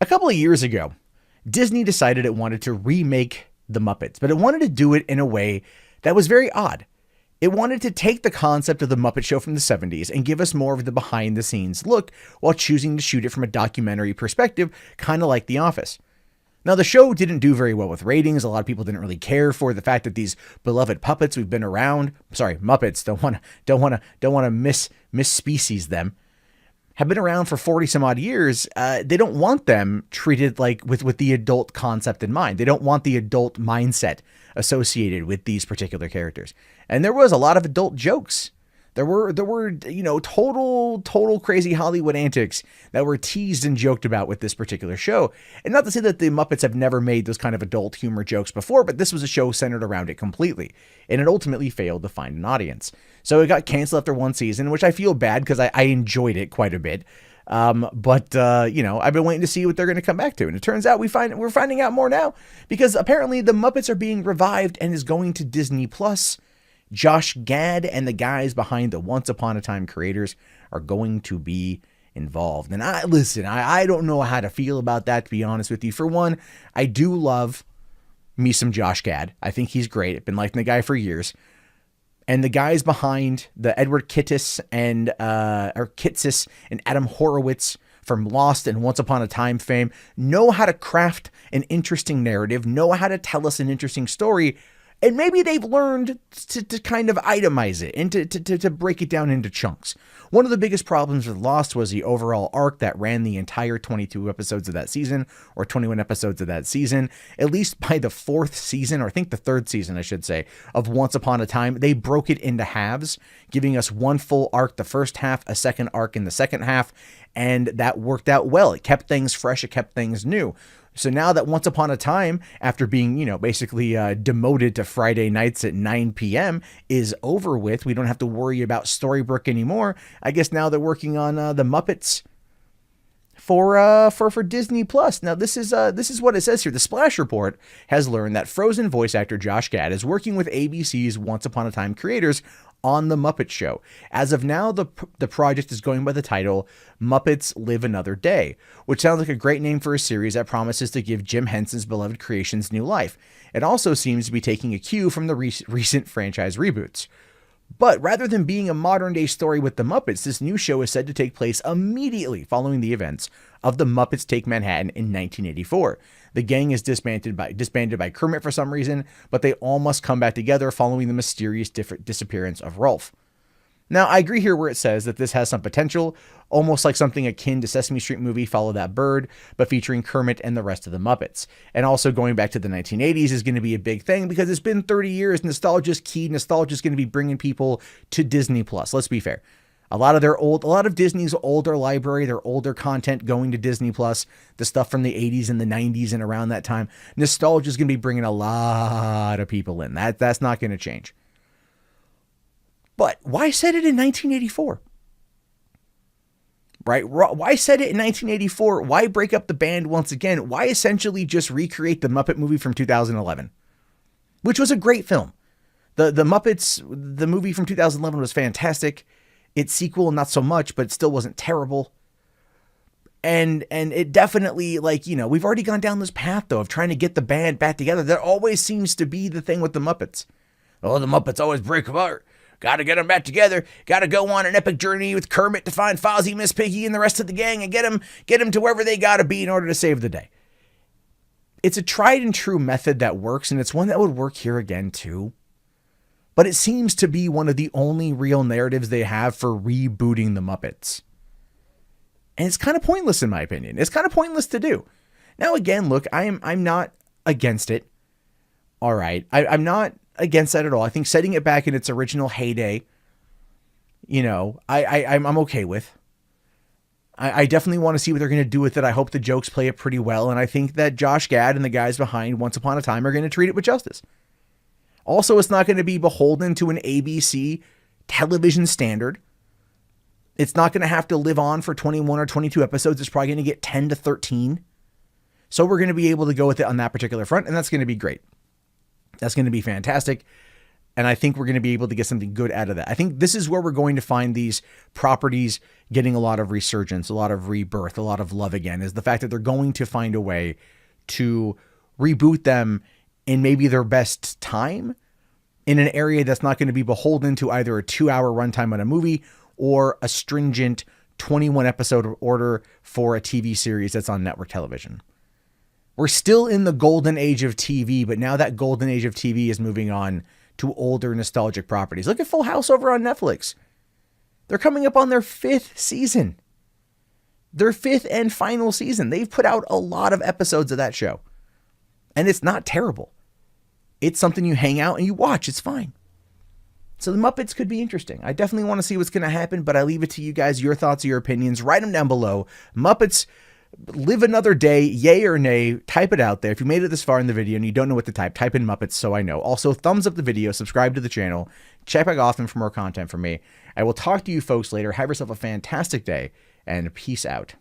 A couple of years ago, Disney decided it wanted to remake the Muppets, but it wanted to do it in a way that was very odd. It wanted to take the concept of the Muppet Show from the 70s and give us more of the behind the scenes look while choosing to shoot it from a documentary perspective, kind of like The Office. Now, the show didn't do very well with ratings. A lot of people didn't really care for the fact that these beloved puppets we've been around, Muppets, don't want to misspecies them, have been around for 40 some odd years. They don't want them treated like with the adult concept in mind. They don't want the adult mindset associated with these particular characters. And there was a lot of adult jokes. There were, total crazy Hollywood antics that were teased and joked about with this particular show. And not to say that the Muppets have never made those kind of adult humor jokes before, but this was a show centered around it completely. And it ultimately failed to find an audience. So it got canceled after one season, which I feel bad because I enjoyed it quite a bit. But I've been waiting to see what they're going to come back to. And it turns out we're finding out more now because apparently the Muppets are being revived and is going to Disney Plus. Josh Gad and the guys behind the Once Upon a Time creators are going to be involved. And I don't know how to feel about that, to be honest with you. For one, I do love me some Josh Gad. I think he's great. I've been liking the guy for years. And the guys behind the Kitsis and Adam Horowitz from Lost and Once Upon a Time fame know how to craft an interesting narrative, know how to tell us an interesting story. And maybe they've learned to kind of itemize it and to break it down into chunks. One of the biggest problems with Lost was the overall arc that ran the entire 22 episodes of that season, or 21 episodes of that season. At least by the fourth season, or I think the third season, I should say, of Once Upon a Time, they broke it into halves, giving us one full arc the first half, a second arc in the second half, and that worked out well. It kept things fresh, it kept things new. So now that Once Upon a Time, after being, basically demoted to Friday nights at 9 p.m. is over with, we don't have to worry about Storybrooke anymore. I guess now they're working on the Muppets for Disney Plus. Now this is what it says here. The Splash Report has learned that Frozen voice actor Josh Gad is working with ABC's Once Upon a Time creators on The Muppet Show. As of now, the project is going by the title Muppets Live Another Day, which sounds like a great name for a series that promises to give Jim Henson's beloved creations new life. It also seems to be taking a cue from the recent franchise reboots. But rather than being a modern-day story with the Muppets, this new show is said to take place immediately following the events of the Muppets Take Manhattan in 1984. The gang is disbanded by Kermit for some reason, but they all must come back together following the mysterious disappearance of Rolf. Now, I agree here where it says that this has some potential, almost like something akin to Sesame Street movie Follow That Bird, but featuring Kermit and the rest of the Muppets. And also going back to the 1980s is going to be a big thing because it's been 30 years. Nostalgia is key. Nostalgia is going to be bringing people to Disney Plus. Let's be fair. A lot of Disney's older library, their older content going to Disney Plus, the stuff from the 80s and the 90s and around that time, nostalgia is going to be bringing a lot of people in. That's not going to change. But why set it in 1984? Right? Why set it in 1984? Why break up the band once again? Why essentially just recreate the Muppet movie from 2011? Which was a great film. The Muppets, the movie from 2011 was fantastic. Its sequel, not so much, but it still wasn't terrible. And it definitely, we've already gone down this path, though, of trying to get the band back together. That always seems to be the thing with the Muppets. Oh, the Muppets always break apart. Got to get them back together. Got to go on an epic journey with Kermit to find Fozzie, Miss Piggy, and the rest of the gang and get them to wherever they got to be in order to save the day. It's a tried and true method that works, and it's one that would work here again, too. But it seems to be one of the only real narratives they have for rebooting the Muppets. And it's kind of pointless, in my opinion. It's kind of pointless to do. Now, again, look, I'm not against it. All right. I'm not against that at all. I think setting it back in its original heyday, I'm okay with. I definitely want to see what they're going to do with it. I hope the jokes play it pretty well. And I think that Josh Gad and the guys behind Once Upon a Time are going to treat it with justice. Also, it's not going to be beholden to an ABC television standard. It's not going to have to live on for 21 or 22 episodes. It's probably going to get 10 to 13. So we're going to be able to go with it on that particular front, and that's going to be great. That's going to be fantastic. And I think we're going to be able to get something good out of that. I think this is where we're going to find these properties getting a lot of resurgence, a lot of rebirth, a lot of love again, is the fact that they're going to find a way to reboot them in maybe their best time, in an area that's not going to be beholden to either a 2-hour runtime on a movie or a stringent 21 episode order for a TV series that's on network television. We're still in the golden age of TV, but now that golden age of TV is moving on to older nostalgic properties. Look at Full House over on Netflix. They're coming up on their 5th season. Their 5th and final season. They've put out a lot of episodes of that show. And it's not terrible. It's something you hang out and you watch. It's fine. So the Muppets could be interesting. I definitely want to see what's going to happen, but I leave it to you guys. Your thoughts, your opinions. Write them down below. Muppets Live Another Day, yay or nay. Type it out there. If you made it this far in the video and you don't know what to type in Muppets so I know. Also, thumbs up the video, subscribe to the channel. Check back often for more content from me. I will talk to you folks later. Have yourself a fantastic day, and peace out.